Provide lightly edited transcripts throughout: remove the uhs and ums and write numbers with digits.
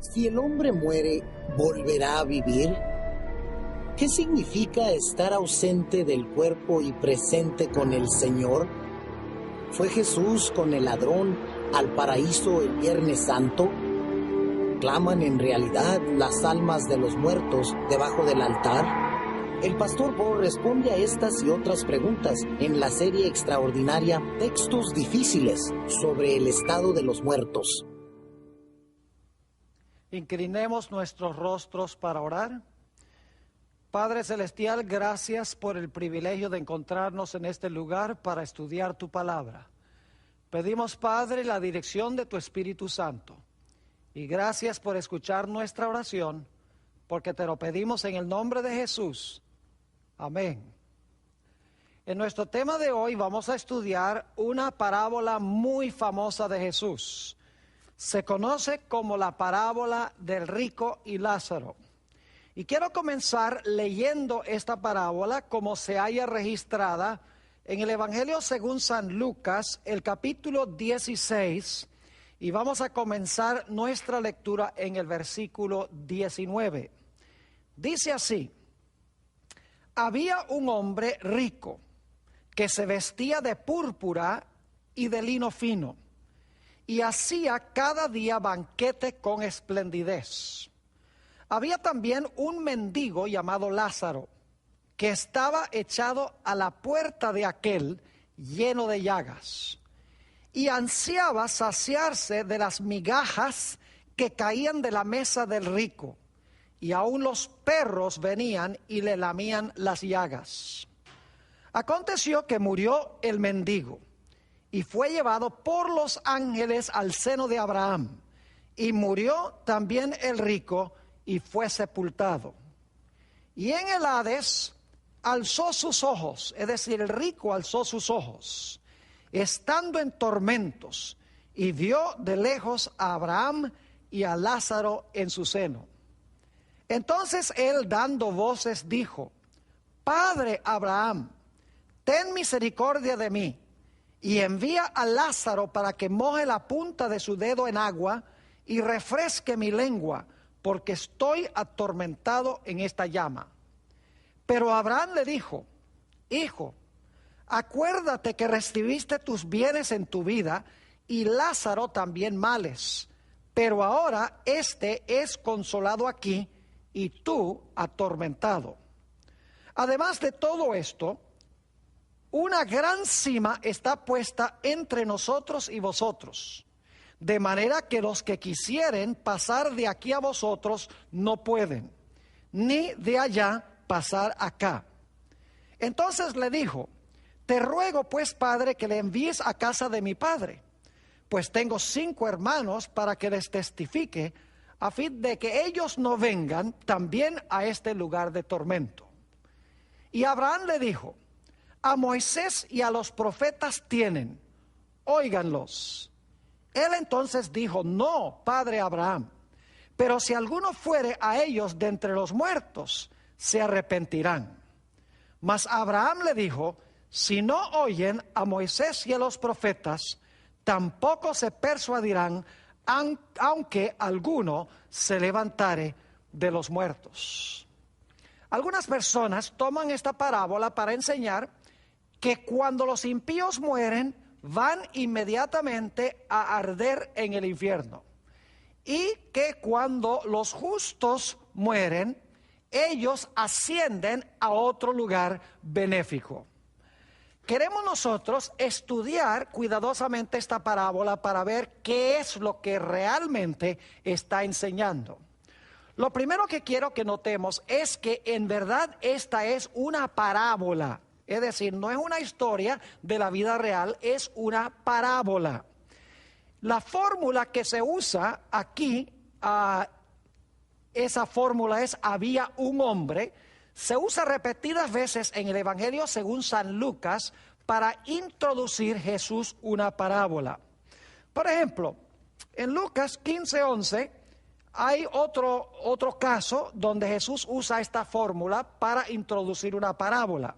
Si el hombre muere, ¿volverá a vivir? ¿Qué significa estar ausente del cuerpo y presente con el Señor? ¿Fue Jesús con el ladrón al paraíso el Viernes Santo? ¿Claman en realidad las almas de los muertos debajo del altar? El pastor Bo responde a estas y otras preguntas en la serie extraordinaria Textos Difíciles sobre el estado de los muertos. Inclinemos nuestros rostros para orar. Padre Celestial, gracias por el privilegio de encontrarnos en este lugar para estudiar tu palabra. Pedimos, Padre, la dirección de tu Espíritu Santo. Y gracias por escuchar nuestra oración, porque te lo pedimos en el nombre de Jesús. Amén. En nuestro tema de hoy vamos a estudiar una parábola muy famosa de Jesús. Se conoce como la parábola del rico y Lázaro. Y quiero comenzar leyendo esta parábola como se halla registrada en el Evangelio según San Lucas, el capítulo 16, y vamos a comenzar nuestra lectura en el versículo 19. Dice así: había un hombre rico que se vestía de púrpura y de lino fino, y hacía cada día banquete con esplendidez. Había también un mendigo llamado Lázaro, que estaba echado a la puerta de aquel, lleno de llagas, y ansiaba saciarse de las migajas que caían de la mesa del rico, y aun los perros venían y le lamían las llagas. Aconteció que murió el mendigo, y fue llevado por los ángeles al seno de Abraham, y murió también el rico, y fue sepultado. Y en el Hades alzó sus ojos, es decir, el rico alzó sus ojos, estando en tormentos, y vio de lejos a Abraham y a Lázaro en su seno. Entonces él, dando voces, dijo: Padre Abraham, ten misericordia de mí, y envía a Lázaro para que moje la punta de su dedo en agua y refresque mi lengua, porque estoy atormentado en esta llama. Pero Abraham le dijo: Hijo, acuérdate que recibiste tus bienes en tu vida, y Lázaro también males, pero ahora éste es consolado aquí, y tú atormentado. Además de todo esto, una gran cima está puesta entre nosotros y vosotros, de manera que los que quisieren pasar de aquí a vosotros no pueden, ni de allá pasar acá. Entonces le dijo: Te ruego pues, Padre, que le envíes a casa de mi padre, pues tengo 5 hermanos, para que les testifique, a fin de que ellos no vengan también a este lugar de tormento. Y Abraham le dijo: A Moisés y a los profetas tienen, óiganlos. Él entonces dijo: No, padre Abraham, pero si alguno fuere a ellos de entre los muertos, se arrepentirán. Mas Abraham le dijo: Si no oyen a Moisés y a los profetas, tampoco se persuadirán, aunque alguno se levantare de los muertos. Algunas personas toman esta parábola para enseñar que cuando los impíos mueren, van inmediatamente a arder en el infierno, y que cuando los justos mueren, ellos ascienden a otro lugar benéfico. Queremos nosotros estudiar cuidadosamente esta parábola para ver qué es lo que realmente está enseñando. Lo primero que quiero que notemos es que en verdad esta es una parábola, es decir, no es una historia de la vida real, es una parábola. La fórmula que se usa aquí, esa fórmula es: había un hombre. Se usa repetidas veces en el Evangelio según San Lucas para introducir Jesús una parábola. Por ejemplo, en Lucas 15:11 hay otro caso donde Jesús usa esta fórmula para introducir una parábola.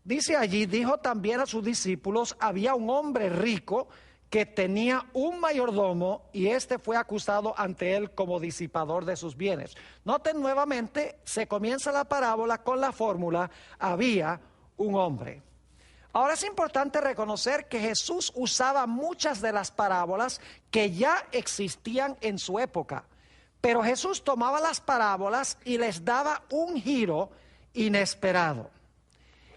Dice allí: dijo también a sus discípulos: había un hombre rico que tenía un mayordomo y este fue acusado ante él como disipador de sus bienes. Noten nuevamente, se comienza la parábola con la fórmula, había un hombre. Ahora es importante reconocer que Jesús usaba muchas de las parábolas que ya existían en su época, pero Jesús tomaba las parábolas y les daba un giro inesperado.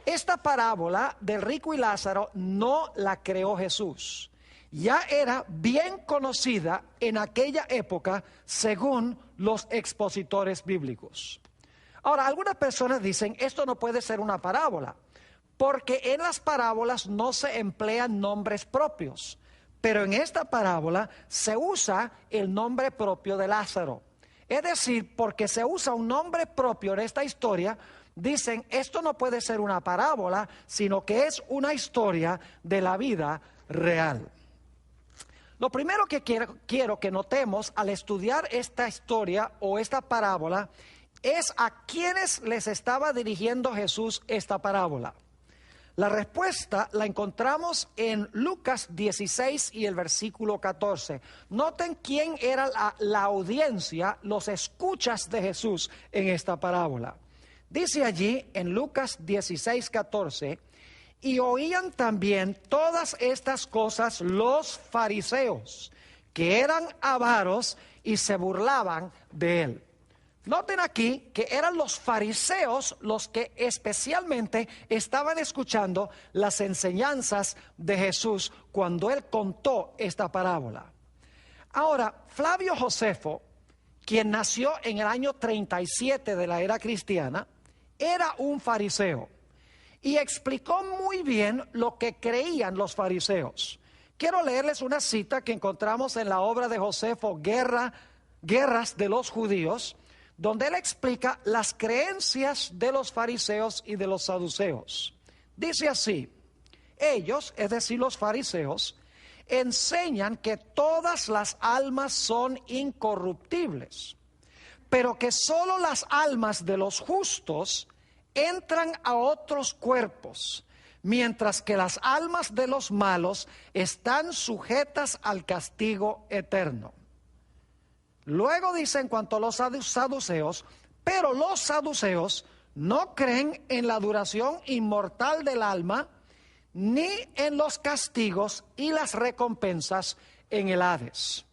Esta parábola del rico y Lázaro no la creó Jesús. Ya era bien conocida en aquella época según los expositores bíblicos. Ahora, algunas personas dicen, esto no puede ser una parábola, porque en las parábolas no se emplean nombres propios, pero en esta parábola se usa el nombre propio de Lázaro. Es decir, porque se usa un nombre propio en esta historia, dicen, esto no puede ser una parábola, sino que es una historia de la vida real. Lo primero que quiero que notemos al estudiar esta historia o esta parábola es a quiénes les estaba dirigiendo Jesús esta parábola. La respuesta la encontramos en Lucas 16 y el versículo 14. Noten quién era la audiencia, los escuchas de Jesús en esta parábola. Dice allí en Lucas 16, 14, y oían también todas estas cosas los fariseos, que eran avaros y se burlaban de él. Noten aquí que eran los fariseos los que especialmente estaban escuchando las enseñanzas de Jesús cuando él contó esta parábola. Ahora, Flavio Josefo, quien nació en el año 37 de la era cristiana, era un fariseo y explicó muy bien lo que creían los fariseos. Quiero leerles una cita que encontramos en la obra de Josefo, Guerras de los Judíos, donde él explica las creencias de los fariseos y de los saduceos. Dice así, ellos, es decir, los fariseos, enseñan que todas las almas son incorruptibles, pero que solo las almas de los justos entran a otros cuerpos, mientras que las almas de los malos están sujetas al castigo eterno. Luego dice en cuanto a los saduceos, pero los saduceos no creen en la duración inmortal del alma, ni en los castigos y las recompensas en el Hades.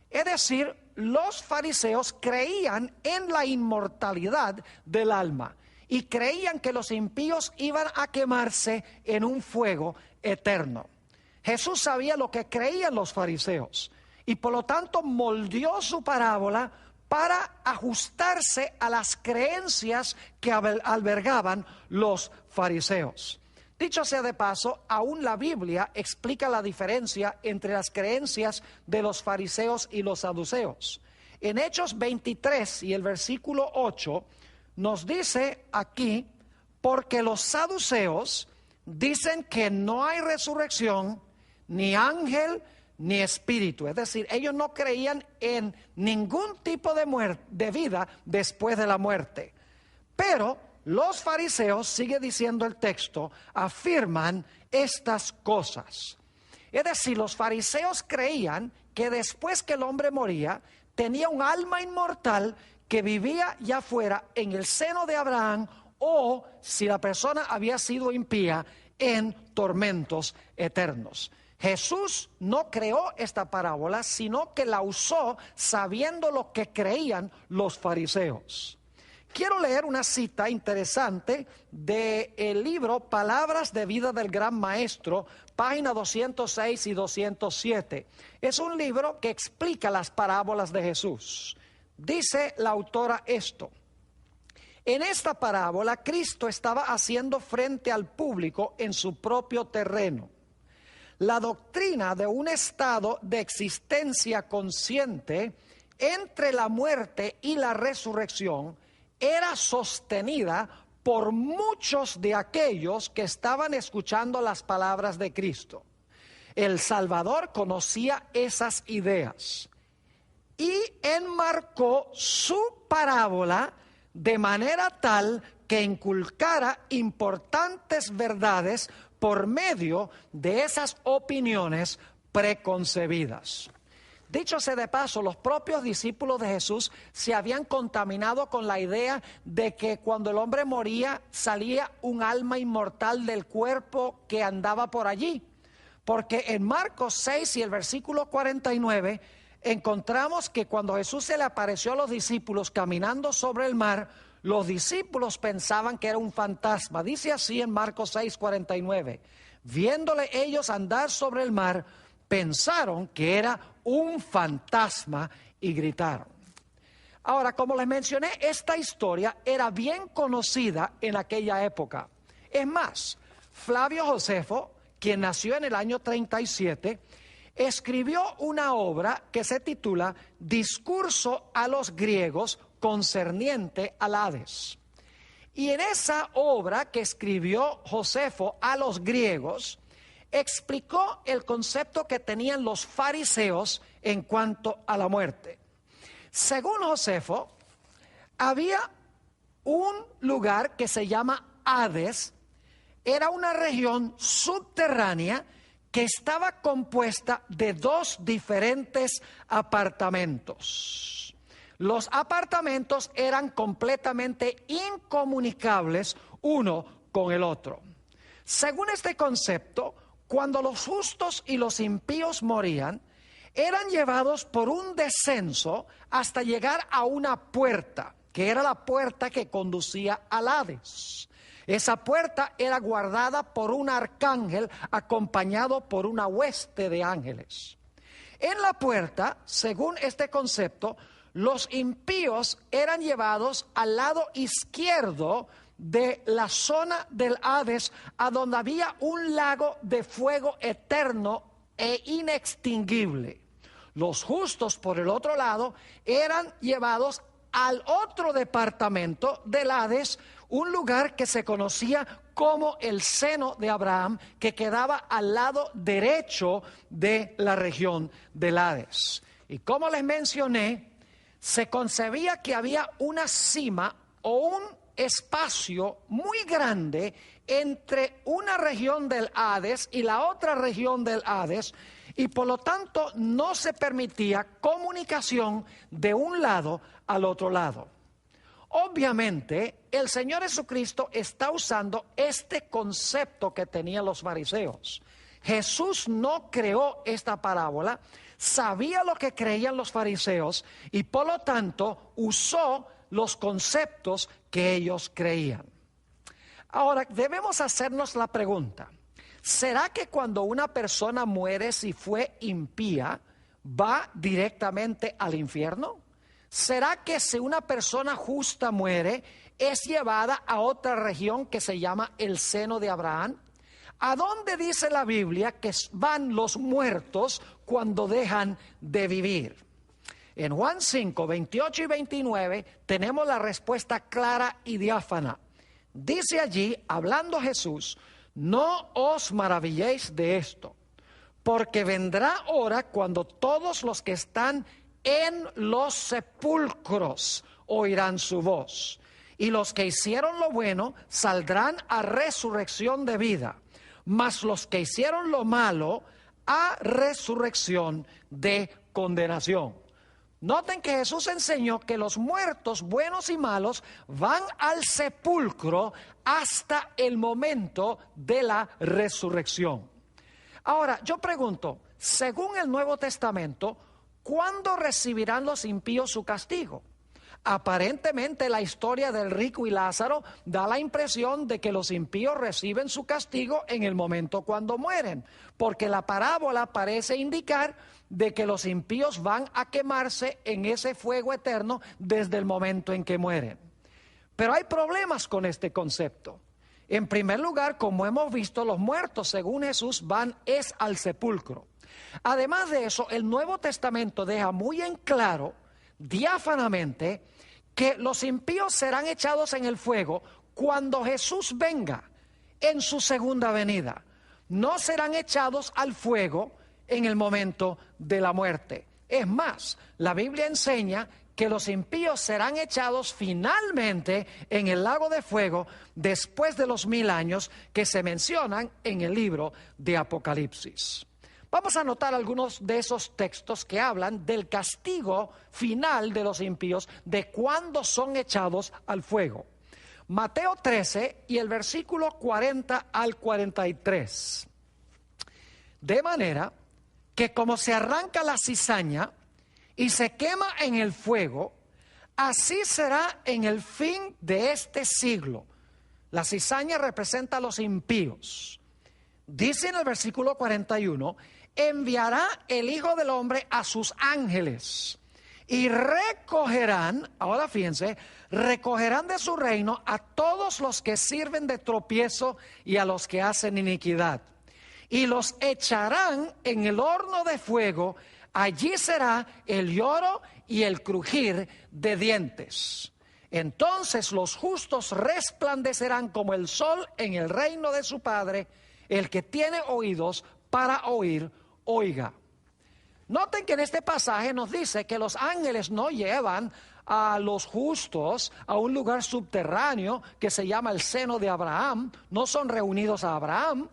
Es decir, los fariseos creían en la inmortalidad del alma y creían que los impíos iban a quemarse en un fuego eterno. Jesús sabía lo que creían los fariseos y por lo tanto moldeó su parábola para ajustarse a las creencias que albergaban los fariseos. Dicho sea de paso, aún la Biblia explica la diferencia entre las creencias de los fariseos y los saduceos. En Hechos 23 y el versículo 8 nos dice aquí, porque los saduceos dicen que no hay resurrección, ni ángel, ni espíritu. Es decir, ellos no creían en ningún tipo de vida después de la muerte. Pero los fariseos, sigue diciendo el texto, afirman estas cosas. Es decir, los fariseos creían que después que el hombre moría, tenía un alma inmortal que vivía ya fuera en el seno de Abraham o, si la persona había sido impía, en tormentos eternos. Jesús no creó esta parábola, sino que la usó sabiendo lo que creían los fariseos. Quiero leer una cita interesante del libro Palabras de Vida del Gran Maestro, página 206 y 207. Es un libro que explica las parábolas de Jesús. Dice la autora esto: en esta parábola Cristo estaba haciendo frente al público en su propio terreno. La doctrina de un estado de existencia consciente entre la muerte y la resurrección era sostenida por muchos de aquellos que estaban escuchando las palabras de Cristo. El Salvador conocía esas ideas y enmarcó su parábola de manera tal que inculcara importantes verdades por medio de esas opiniones preconcebidas. Dicho sea de paso, los propios discípulos de Jesús se habían contaminado con la idea de que cuando el hombre moría salía un alma inmortal del cuerpo que andaba por allí. Porque en Marcos 6 y el versículo 49 encontramos que cuando Jesús se le apareció a los discípulos caminando sobre el mar, los discípulos pensaban que era un fantasma. Dice así en Marcos 6, 49. Viéndole ellos andar sobre el mar, pensaron que era un fantasma y gritaron. Ahora, como les mencioné, esta historia era bien conocida en aquella época. Es más, Flavio Josefo, quien nació en el año 37, escribió una obra que se titula Discurso a los griegos concerniente al Hades. Y en esa obra que escribió Josefo a los griegos, explicó el concepto que tenían los fariseos en cuanto a la muerte. Según Josefo, había un lugar que se llama Hades. Era una región subterránea que estaba compuesta de dos diferentes apartamentos. Los apartamentos eran completamente incomunicables uno con el otro. Según este concepto, cuando los justos y los impíos morían, eran llevados por un descenso hasta llegar a una puerta, que era la puerta que conducía al Hades. Esa puerta era guardada por un arcángel acompañado por una hueste de ángeles. En la puerta, según este concepto, los impíos eran llevados al lado izquierdo de la zona del Hades, a donde había un lago de fuego eterno e inextinguible. Los justos, por el otro lado, eran llevados al otro departamento del Hades, un lugar que se conocía como el seno de Abraham, que quedaba al lado derecho de la región del Hades. Y como les mencioné, se concebía que había una cima o un espacio muy grande entre una región del Hades y la otra región del Hades, y por lo tanto no se permitía comunicación de un lado al otro lado. Obviamente, el Señor Jesucristo está usando este concepto que tenían los fariseos. Jesús no creó esta parábola, sabía lo que creían los fariseos y por lo tanto usó los conceptos que ellos creían. Ahora, debemos hacernos la pregunta: ¿será que cuando una persona muere, si fue impía, va directamente al infierno? ¿Será que si una persona justa muere, es llevada a otra región que se llama el seno de Abraham? ¿A dónde dice la Biblia que van los muertos cuando dejan de vivir? En Juan 5, 28 y 29 tenemos la respuesta clara y diáfana. Dice allí, hablando Jesús: no os maravilléis de esto, porque vendrá hora cuando todos los que están en los sepulcros oirán su voz, y los que hicieron lo bueno saldrán a resurrección de vida, mas los que hicieron lo malo a resurrección de condenación. Noten que Jesús enseñó que los muertos, buenos y malos, van al sepulcro hasta el momento de la resurrección. Ahora, yo pregunto, según el Nuevo Testamento, ¿cuándo recibirán los impíos su castigo? Aparentemente la historia del rico y Lázaro da la impresión de que los impíos reciben su castigo en el momento cuando mueren, porque la parábola parece indicar de que los impíos van a quemarse en ese fuego eterno desde el momento en que mueren. Pero hay problemas con este concepto. En primer lugar, como hemos visto, los muertos, según Jesús, van al sepulcro. Además de eso, el Nuevo Testamento deja muy en claro, diáfanamente, que los impíos serán echados en el fuego cuando Jesús venga en su segunda venida. No serán echados al fuego en el momento de la muerte. Es más, la Biblia enseña que los impíos serán echados finalmente en el lago de fuego después de los 1000 años que se mencionan en el libro de Apocalipsis. Vamos a notar algunos de esos textos que hablan del castigo final de los impíos, de cuándo son echados al fuego. Mateo 13 y el versículo 40 al 43. De manera que como se arranca la cizaña y se quema en el fuego, así será en el fin de este siglo. La cizaña representa a los impíos. Dice en el versículo 41, enviará el Hijo del Hombre a sus ángeles y recogerán, ahora fíjense, recogerán de su reino a todos los que sirven de tropiezo y a los que hacen iniquidad. Y los echarán en el horno de fuego, allí será el lloro y el crujir de dientes. Entonces los justos resplandecerán como el sol en el reino de su Padre. El que tiene oídos para oír, oiga. Noten que en este pasaje nos dice que los ángeles no llevan a los justos a un lugar subterráneo que se llama el seno de Abraham, no son reunidos a Abraham,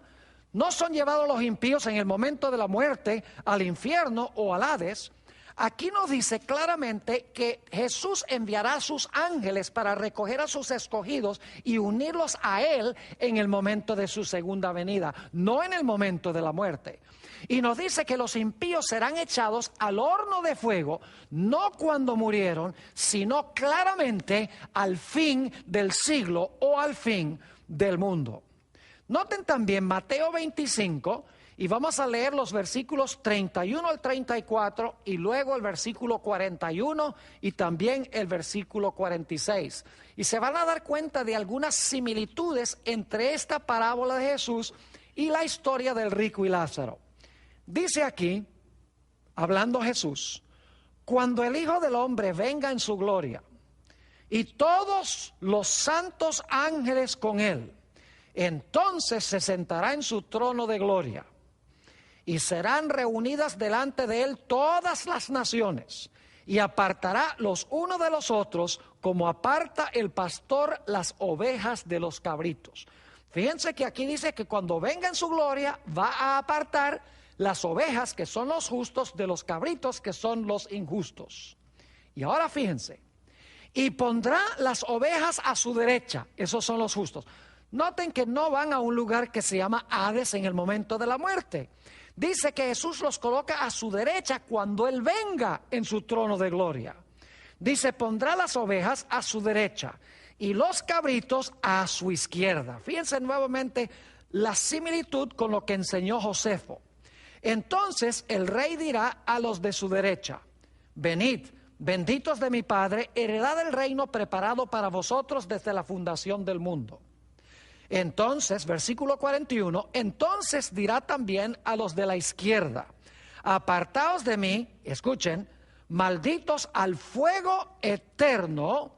no son llevados los impíos en el momento de la muerte al infierno o al Hades. Aquí nos dice claramente que Jesús enviará a sus ángeles para recoger a sus escogidos y unirlos a Él en el momento de su segunda venida, no en el momento de la muerte. Y nos dice que los impíos serán echados al horno de fuego, no cuando murieron, sino claramente al fin del siglo o al fin del mundo. Noten también Mateo 25, y vamos a leer los versículos 31 al 34 y luego el versículo 41 y también el versículo 46. Y se van a dar cuenta de algunas similitudes entre esta parábola de Jesús y la historia del rico y Lázaro. Dice aquí, hablando Jesús, cuando el Hijo del Hombre venga en su gloria y todos los santos ángeles con él, entonces se sentará en su trono de gloria. Y serán reunidas delante de él todas las naciones, y apartará los unos de los otros, como aparta el pastor las ovejas de los cabritos. Fíjense que aquí dice que cuando venga en su gloria, va a apartar las ovejas, que son los justos, de los cabritos, que son los injustos. Y ahora fíjense, y pondrá las ovejas a su derecha, esos son los justos. Noten que no van a un lugar que se llama Hades en el momento de la muerte. Dice que Jesús los coloca a su derecha cuando Él venga en su trono de gloria. Dice, pondrá las ovejas a su derecha y los cabritos a su izquierda. Fíjense nuevamente la similitud con lo que enseñó Josefo. Entonces el rey dirá a los de su derecha, venid, benditos de mi Padre, heredad del reino preparado para vosotros desde la fundación del mundo. Entonces, versículo 41, entonces dirá también a los de la izquierda, apartaos de mí, escuchen, malditos al fuego eterno,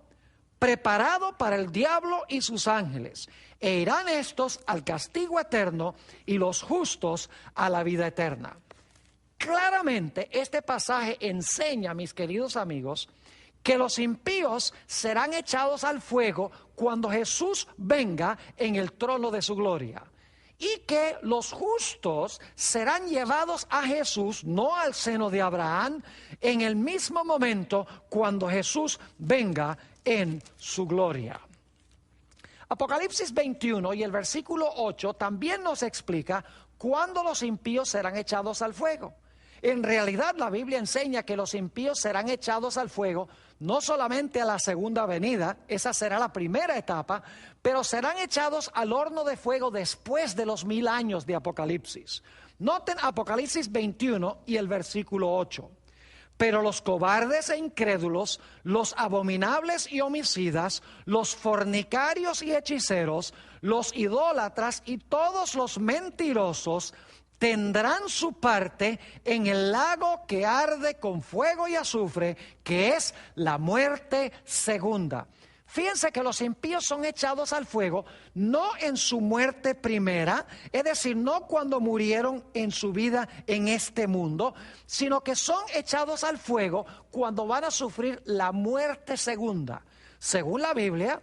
preparado para el diablo y sus ángeles, e irán estos al castigo eterno y los justos a la vida eterna. Claramente este pasaje enseña, mis queridos amigos, que los impíos serán echados al fuego cuando Jesús venga en el trono de su gloria. Y que los justos serán llevados a Jesús, no al seno de Abraham, en el mismo momento cuando Jesús venga en su gloria. Apocalipsis 21 y el versículo 8 también nos explica cuándo los impíos serán echados al fuego. En realidad la Biblia enseña que los impíos serán echados al fuego no solamente a la segunda venida, esa será la primera etapa, pero serán echados al horno de fuego después de los 1000 años de Apocalipsis. Noten Apocalipsis 21 y el versículo 8. Pero los cobardes e incrédulos, los abominables y homicidas, los fornicarios y hechiceros, los idólatras y todos los mentirosos tendrán su parte en el lago que arde con fuego y azufre, que es la muerte segunda. Fíjense que los impíos son echados al fuego no en su muerte primera, es decir, no cuando murieron en su vida en este mundo, sino que son echados al fuego cuando van a sufrir la muerte segunda. Según la Biblia,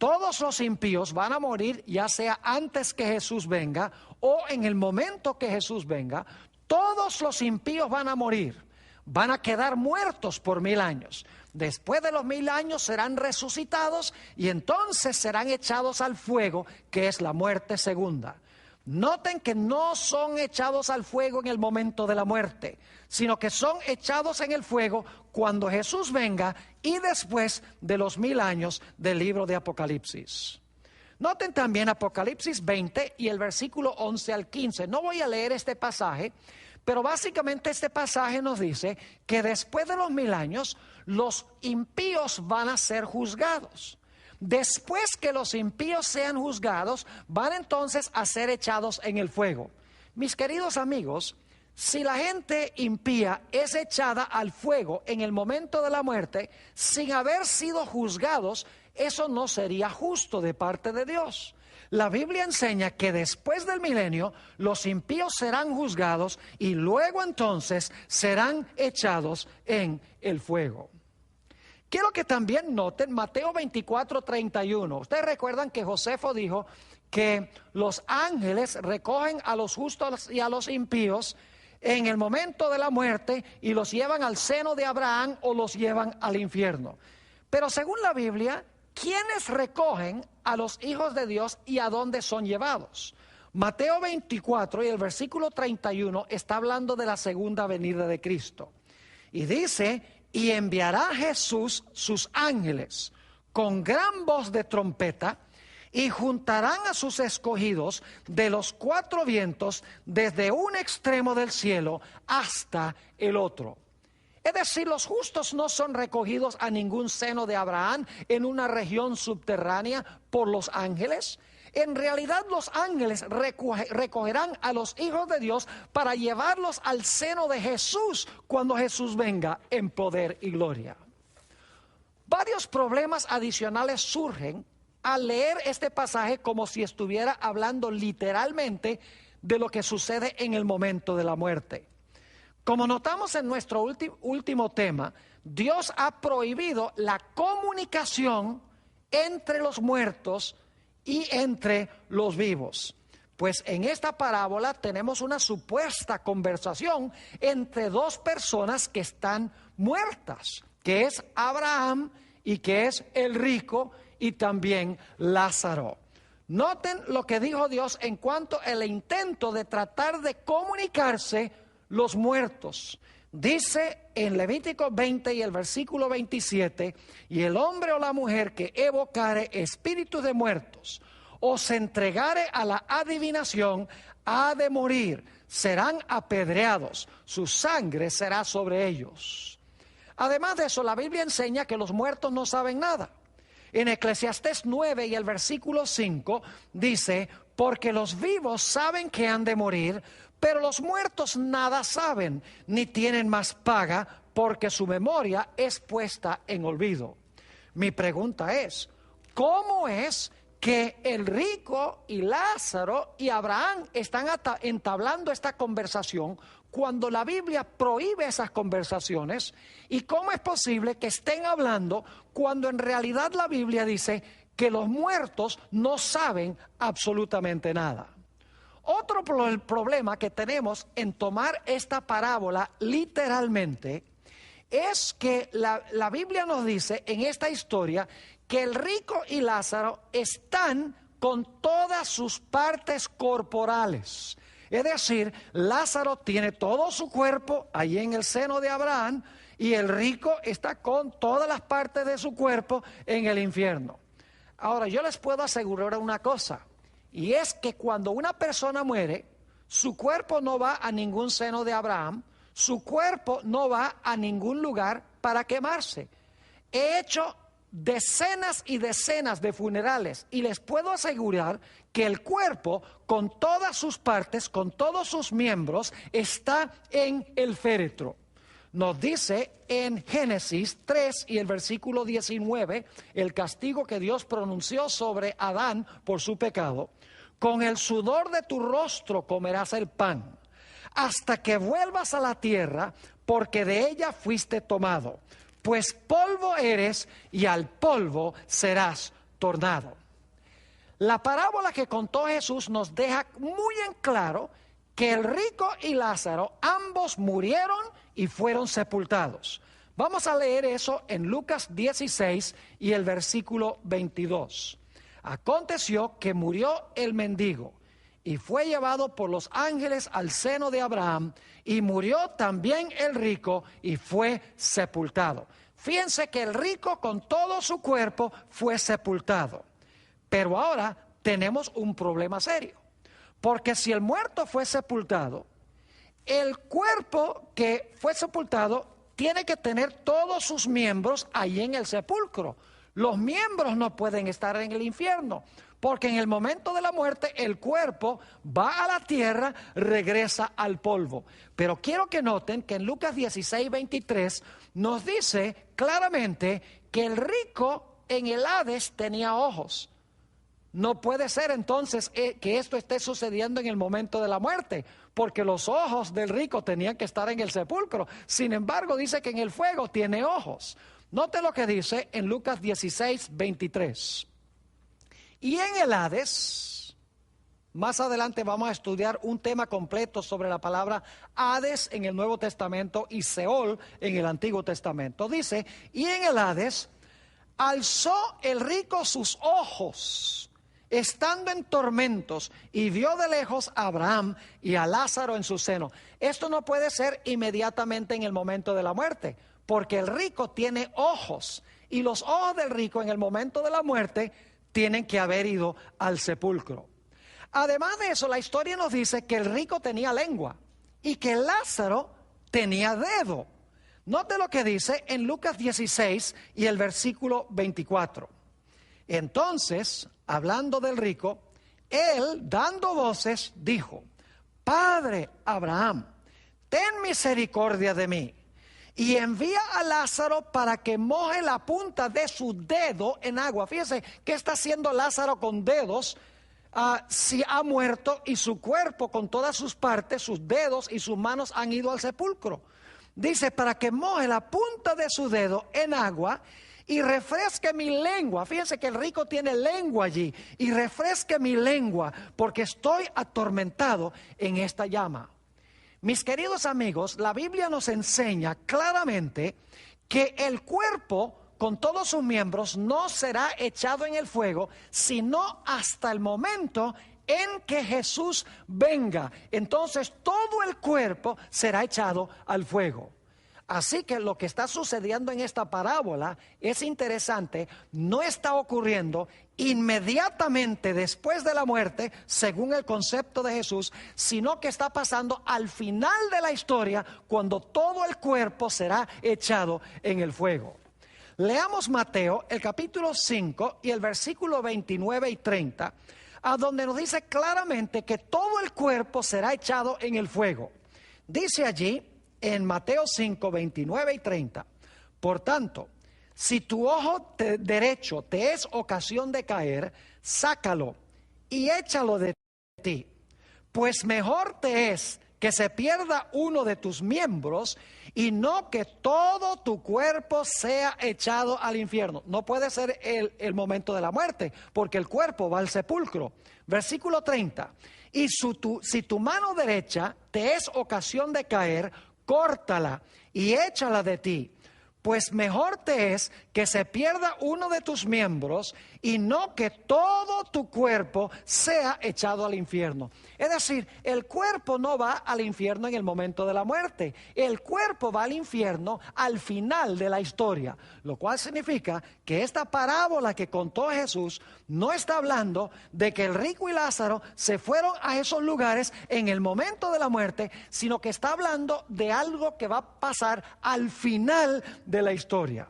todos los impíos van a morir ya sea antes que Jesús venga o en el momento que Jesús venga. todos los impíos van a morir, van a quedar muertos por 1000 años. Después de los 1000 años serán resucitados y entonces serán echados al fuego, que es la muerte segunda. Noten que no son echados al fuego en el momento de la muerte, sino que son echados en el fuego cuando Jesús venga y después de los 1000 años del libro de Apocalipsis. Noten también Apocalipsis 20 y el versículo 11 al 15. No voy a leer este pasaje, pero básicamente este pasaje nos dice que después de los 1000 años los impíos van a ser juzgados. Después que los impíos sean juzgados, van entonces a ser echados en el fuego. Mis queridos amigos, si la gente impía es echada al fuego en el momento de la muerte, sin haber sido juzgados, eso no sería justo de parte de Dios. La Biblia enseña que después del milenio los impíos serán juzgados y luego entonces serán echados en el fuego. Quiero que también noten Mateo 24:31. Ustedes recuerdan que Josefo dijo que los ángeles recogen a los justos y a los impíos en el momento de la muerte y los llevan al seno de Abraham o los llevan al infierno. Pero según la Biblia, ¿quiénes recogen a los hijos de Dios y a dónde son llevados? Mateo 24 y el versículo 31 está hablando de la segunda venida de Cristo. Y dice: y enviará Jesús sus ángeles con gran voz de trompeta y juntarán a sus escogidos de los 4 vientos desde un extremo del cielo hasta el otro. Es decir, los justos no son recogidos a ningún seno de Abraham en una región subterránea por los ángeles. En realidad los ángeles recogerán a los hijos de Dios para llevarlos al seno de Jesús cuando Jesús venga en poder y gloria. Varios problemas adicionales surgen al leer este pasaje como si estuviera hablando literalmente de lo que sucede en el momento de la muerte. Como notamos en nuestro último tema, Dios ha prohibido la comunicación entre los muertos y entre los vivos. Pues en esta parábola tenemos una supuesta conversación entre 2 personas que están muertas, que es Abraham y que es el rico y también Lázaro. Noten lo que dijo Dios en cuanto al intento de tratar de comunicarse los muertos. Dice en Levítico 20 y el versículo 27, y el hombre o la mujer que evocare espíritus de muertos o se entregare a la adivinación ha de morir, serán apedreados, su sangre será sobre ellos. Además de eso, la Biblia enseña que los muertos no saben nada. En Eclesiastés 9 y el versículo 5 dice: porque los vivos saben que han de morir, pero los muertos nada saben, ni tienen más paga, porque su memoria es puesta en olvido. Mi pregunta es: ¿cómo es que el rico y Lázaro y Abraham están entablando esta conversación cuando la Biblia prohíbe esas conversaciones? ¿Y cómo es posible que estén hablando cuando en realidad la Biblia dice que los muertos no saben absolutamente nada? Otro problema que tenemos en tomar esta parábola literalmente es que la Biblia nos dice en esta historia que el rico y Lázaro están con todas sus partes corporales. Es decir, Lázaro tiene todo su cuerpo allí en el seno de Abraham y el rico está con todas las partes de su cuerpo en el infierno. Ahora, yo les puedo asegurar una cosa, y es que cuando una persona muere, su cuerpo no va a ningún seno de Abraham, su cuerpo no va a ningún lugar para quemarse. He hecho decenas y decenas de funerales y les puedo asegurar que el cuerpo con todas sus partes, con todos sus miembros, está en el féretro. Nos dice en Génesis 3 y el versículo 19, el castigo que Dios pronunció sobre Adán por su pecado: con el sudor de tu rostro comerás el pan, hasta que vuelvas a la tierra, porque de ella fuiste tomado, pues polvo eres y al polvo serás tornado. La parábola que contó Jesús nos deja muy en claro que el rico y Lázaro ambos murieron y fueron sepultados. Vamos a leer eso en Lucas 16 y el versículo 22. Aconteció que murió el mendigo y fue llevado por los ángeles al seno de Abraham, y murió también el rico y fue sepultado. Fíjense que el rico con todo su cuerpo fue sepultado. Pero ahora tenemos un problema serio, porque si el muerto fue sepultado, el cuerpo que fue sepultado tiene que tener todos sus miembros ahí en el sepulcro. Los miembros no pueden estar en el infierno, porque en el momento de la muerte el cuerpo va a la tierra, regresa al polvo. Pero quiero que noten que en Lucas 16, 23 nos dice claramente que el rico en el Hades tenía ojos. No puede ser entonces que esto esté sucediendo en el momento de la muerte, porque los ojos del rico tenían que estar en el sepulcro. Sin embargo, dice que en el fuego tiene ojos. Note lo que dice en Lucas 16, 23. Y en el Hades, más adelante vamos a estudiar un tema completo sobre la palabra Hades en el Nuevo Testamento y Seol en el Antiguo Testamento. Dice, y en el Hades alzó el rico sus ojos, estando en tormentos, y vio de lejos a Abraham y a Lázaro en su seno. Esto no puede ser inmediatamente en el momento de la muerte, porque el rico tiene ojos, y los ojos del rico en el momento de la muerte tienen que haber ido al sepulcro. Además de eso, la historia nos dice que el rico tenía lengua y que Lázaro tenía dedo. Note lo que dice en Lucas 16 y el versículo 24. Entonces, hablando del rico, él, dando voces, dijo: Padre Abraham, ten misericordia de mí, y envía a Lázaro para que moje la punta de su dedo en agua. Fíjese, ¿qué está haciendo Lázaro con dedos? Si ha muerto y su cuerpo con todas sus partes, sus dedos y sus manos han ido al sepulcro. Dice, para que moje la punta de su dedo en agua y refresque mi lengua. Fíjense que el rico tiene lengua allí. Y refresque mi lengua, porque estoy atormentado en esta llama. Mis queridos amigos, la Biblia nos enseña claramente que el cuerpo con todos sus miembros no será echado en el fuego, sino hasta el momento en que Jesús venga. Entonces todo el cuerpo será echado al fuego. Así que lo que está sucediendo en esta parábola es interesante, no está ocurriendo inmediatamente después de la muerte, según el concepto de Jesús, sino que está pasando al final de la historia, cuando todo el cuerpo será echado en el fuego. Leamos Mateo, el capítulo 5 y el versículo 29 y 30, a donde nos dice claramente que todo el cuerpo será echado en el fuego. Dice allí, en Mateo 5, 29 y 30, por tanto, si tu ojo derecho te es ocasión de caer, sácalo y échalo de ti, pues mejor te es que se pierda uno de tus miembros y no que todo tu cuerpo sea echado al infierno. No puede ser el momento de la muerte, porque el cuerpo va al sepulcro. Versículo 30, y si tu mano derecha te es ocasión de caer, córtala y échala de ti, pues mejor te es que se pierda uno de tus miembros y no que todo tu cuerpo sea echado al infierno. Es decir, el cuerpo no va al infierno en el momento de la muerte, el cuerpo va al infierno al final de la historia, lo cual significa que esta parábola que contó Jesús no está hablando de que el rico y Lázaro se fueron a esos lugares en el momento de la muerte, sino que está hablando de algo que va a pasar al final de la historia.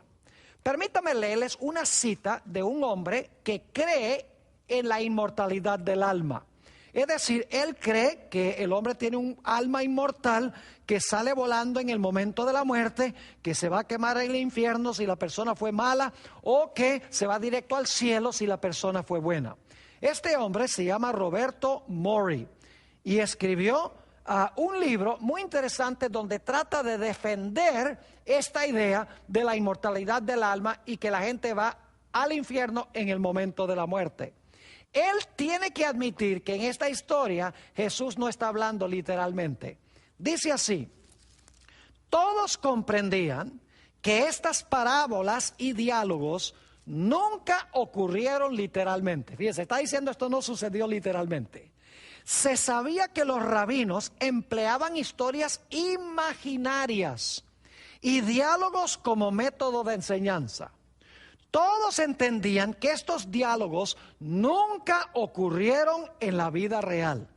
Permítame leerles una cita de un hombre que cree en la inmortalidad del alma. Es decir, él cree que el hombre tiene un alma inmortal que sale volando en el momento de la muerte, que se va a quemar en el infierno si la persona fue mala, o que se va directo al cielo si la persona fue buena. Este hombre se llama Roberto Mori y escribió un libro muy interesante donde trata de defender esta idea de la inmortalidad del alma y que la gente va al infierno en el momento de la muerte. él tiene que admitir que en esta historia Jesús no está hablando literalmente. Dice así: todos comprendían que estas parábolas y diálogos nunca ocurrieron literalmente. Fíjense, está diciendo esto no sucedió literalmente. Se sabía que los rabinos empleaban historias imaginarias y diálogos como método de enseñanza. Todos entendían que estos diálogos nunca ocurrieron en la vida real.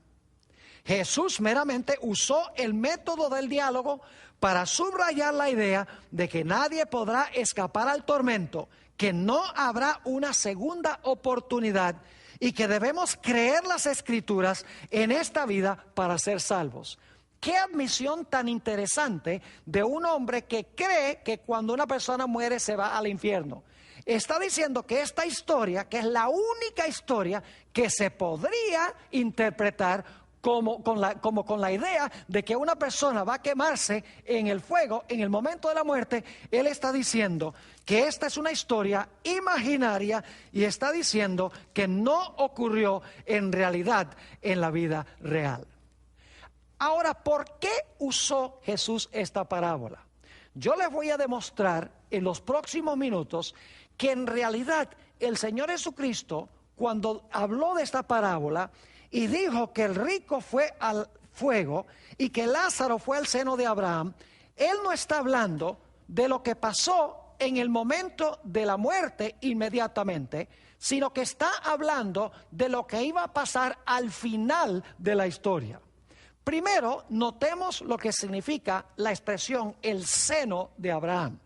Jesús meramente usó el método del diálogo para subrayar la idea de que nadie podrá escapar al tormento, que no habrá una segunda oportunidad y que debemos creer las Escrituras en esta vida para ser salvos. Qué admisión tan interesante de un hombre que cree que cuando una persona muere se va al infierno. Está diciendo que esta historia, que es la única historia que se podría interpretar como con la idea de que una persona va a quemarse en el fuego en el momento de la muerte, él está diciendo que esta es una historia imaginaria y está diciendo que no ocurrió en realidad en la vida real. Ahora, ¿por qué usó Jesús esta parábola? Yo les voy a demostrar en los próximos minutos que en realidad el Señor Jesucristo, cuando habló de esta parábola y dijo que el rico fue al fuego y que Lázaro fue al seno de Abraham, Él no está hablando de lo que pasó en el momento de la muerte inmediatamente, sino que está hablando de lo que iba a pasar al final de la historia. Primero, notemos lo que significa la expresión el seno de Abraham.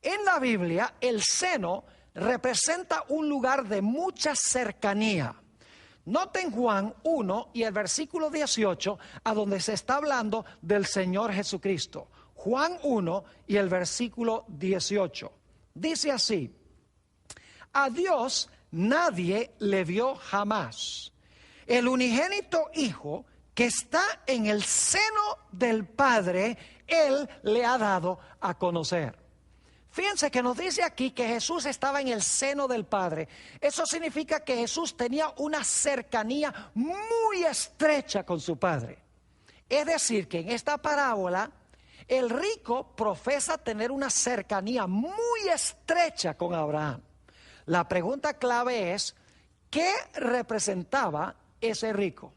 En la Biblia, el seno representa un lugar de mucha cercanía. Noten Juan 1 y el versículo 18, a donde se está hablando del Señor Jesucristo. Juan 1 y el versículo 18. Dice así: a Dios nadie le vio jamás. El unigénito Hijo que está en el seno del Padre, Él le ha dado a conocer. Fíjense que nos dice aquí que Jesús estaba en el seno del Padre. Eso significa que Jesús tenía una cercanía muy estrecha con su Padre. Es decir, que en esta parábola, el rico profesa tener una cercanía muy estrecha con Abraham. La pregunta clave es, ¿qué representaba ese rico?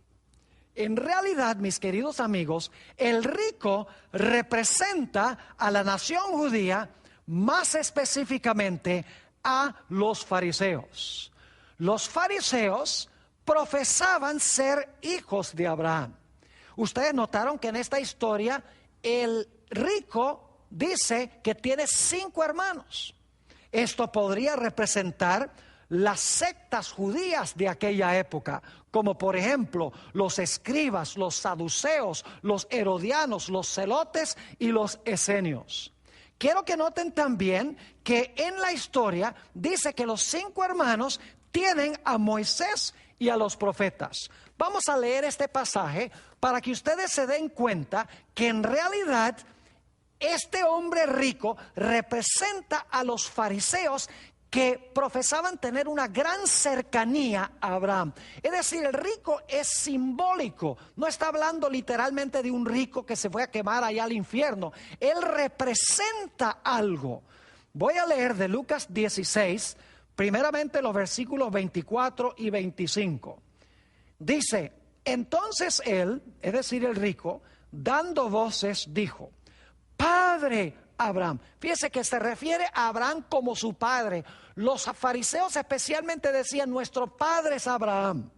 En realidad, mis queridos amigos, el rico representa a la nación judía, más específicamente a los fariseos. Los fariseos profesaban ser hijos de Abraham. Ustedes notaron que en esta historia el rico dice que tiene 5 hermanos. Esto podría representar las sectas judías de aquella época, como por ejemplo los escribas, los saduceos, los herodianos, los celotes y los esenios. Quiero que noten también que en la historia dice que los 5 hermanos tienen a Moisés y a los profetas. Vamos a leer este pasaje para que ustedes se den cuenta que en realidad este hombre rico representa a los fariseos que profesaban tener una gran cercanía a Abraham. Es decir, el rico es simbólico. No está hablando literalmente de un rico que se fue a quemar allá al infierno. Él representa algo. Voy a leer de Lucas 16, primeramente los versículos 24 y 25. Dice: entonces él, es decir, el rico, dando voces, dijo: Padre Abraham. Fíjese que se refiere a Abraham como su padre. Los fariseos especialmente decían: nuestro padre es Abraham.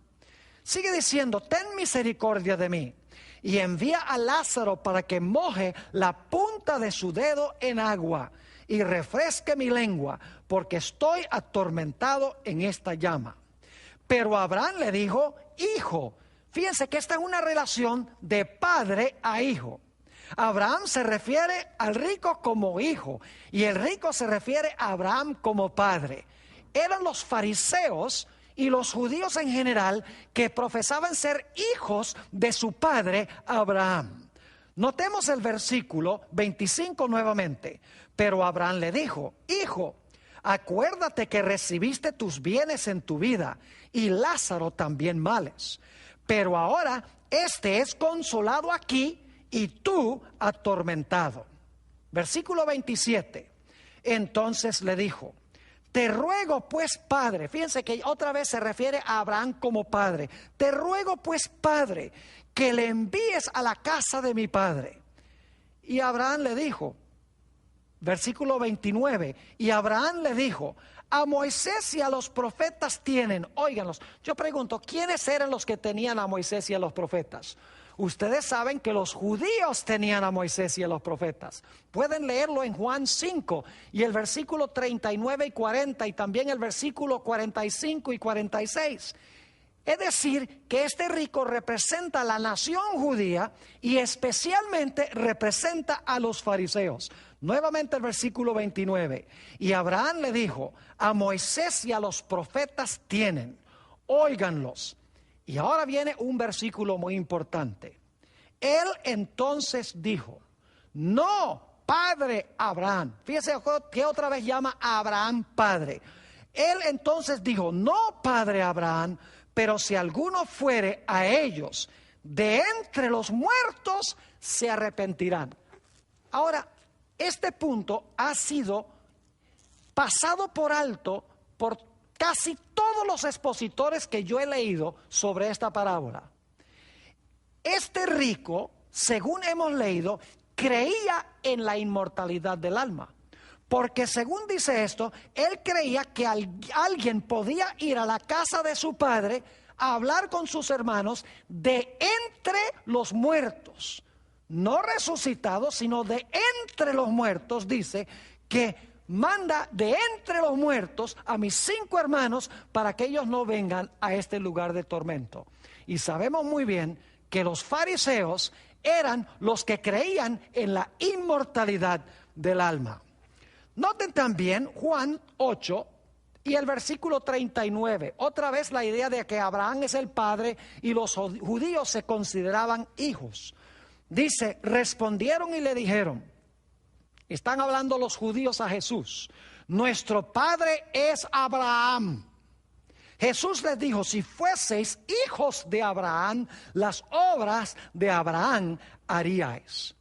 Sigue diciendo: ten misericordia de mí y envía a Lázaro para que moje la punta de su dedo en agua y refresque mi lengua, porque estoy atormentado en esta llama. Pero Abraham le dijo: hijo. Fíjense que esta es una relación de padre a hijo. Abraham se refiere al rico como hijo y el rico se refiere a Abraham como padre. Eran los fariseos y los judíos en general que profesaban ser hijos de su padre Abraham. Notemos el versículo 25 nuevamente. Pero Abraham le dijo: hijo, acuérdate que recibiste tus bienes en tu vida y Lázaro también males. Pero ahora este es consolado aquí y tú atormentado. Versículo 27. Entonces le dijo: te ruego pues, Padre, fíjense que otra vez se refiere a Abraham como padre. Te ruego pues, Padre, que le envíes a la casa de mi padre. Y Abraham le dijo, versículo 29, y Abraham le dijo: a Moisés y a los profetas tienen, óiganlos. Yo pregunto, ¿quiénes eran los que tenían a Moisés y a los profetas? Ustedes saben que los judíos tenían a Moisés y a los profetas. Pueden leerlo en Juan 5 y el versículo 39 y 40 y también el versículo 45 y 46. Es decir, que este rico representa a la nación judía y especialmente representa a los fariseos. Nuevamente el versículo 29. Y Abraham le dijo: a Moisés y a los profetas tienen, óiganlos. Y ahora viene un versículo muy importante. Él entonces dijo: no, padre Abraham. Fíjese que otra vez llama a Abraham padre. Él entonces dijo: no, padre Abraham, pero si alguno fuere a ellos de entre los muertos, se arrepentirán. Ahora, este punto ha sido pasado por alto por casi todos los expositores que yo he leído sobre esta parábola. Este rico, según hemos leído, creía en la inmortalidad del alma. Porque según dice esto, él creía que alguien podía ir a la casa de su padre a hablar con sus hermanos de entre los muertos. No resucitados, sino de entre los muertos. Dice que manda de entre los muertos a mis 5 hermanos para que ellos no vengan a este lugar de tormento. Y sabemos muy bien que los fariseos eran los que creían en la inmortalidad del alma. Noten también Juan 8 y el versículo 39. Otra vez la idea de que Abraham es el padre y los judíos se consideraban hijos. Dice: respondieron y le dijeron, están hablando los judíos a Jesús: nuestro padre es Abraham. Jesús les dijo: si fueseis hijos de Abraham, las obras de Abraham haríais.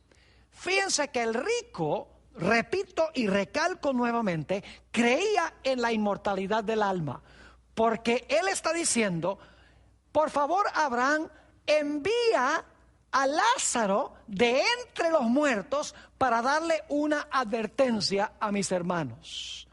Fíjense que el rico, repito y recalco nuevamente, creía en la inmortalidad del alma, porque él está diciendo: por favor, Abraham, envía a Lázaro de entre los muertos para darle una advertencia a mis hermanos.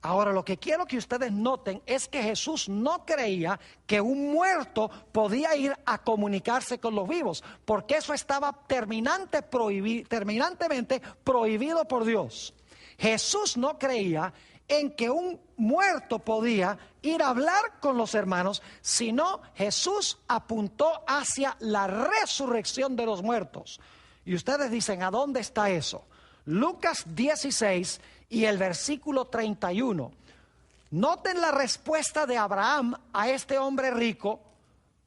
Ahora, lo que quiero que ustedes noten es que Jesús no creía que un muerto podía ir a comunicarse con los vivos, porque eso estaba terminantemente prohibido por Dios. Jesús no creía en que un muerto podía ir a hablar con los hermanos, sino Jesús apuntó hacia la resurrección de los muertos. Y ustedes dicen: ¿a dónde está eso? Lucas 16 y el versículo 31. Noten la respuesta de Abraham a este hombre rico,